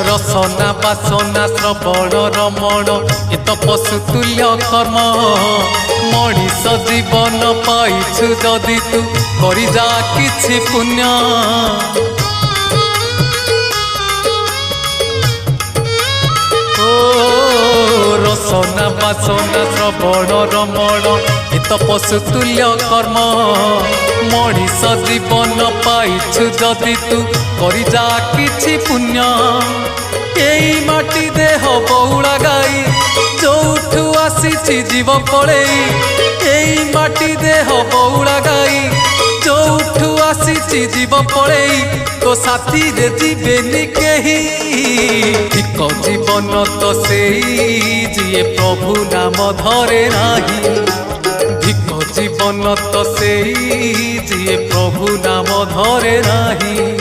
रसना बासना श्रवण रमण ए तो पशुतुल्य कर्म मनीष जीवन पाइछु जदि तू करि जा किछि पुण्य रसना बासना श्रवण रमण ए तो पशुतुल्य कर्म मनीष जीवन पाइछु जदि तू करि जा किछि पुण्य एई माटी देह बहुड़ा गाई जोठू आसीछि जीव पड़ेई एई माटी देह बहुड़ा गाई जोठू आसीछि जीव पड़ेई तो साथी रे जीवेनी केही ठीक जीवन तो सेई जिए प्रभु नाम धरे नाही ठीक जीवन तो सेई जिए प्रभु नाम धरे नाही।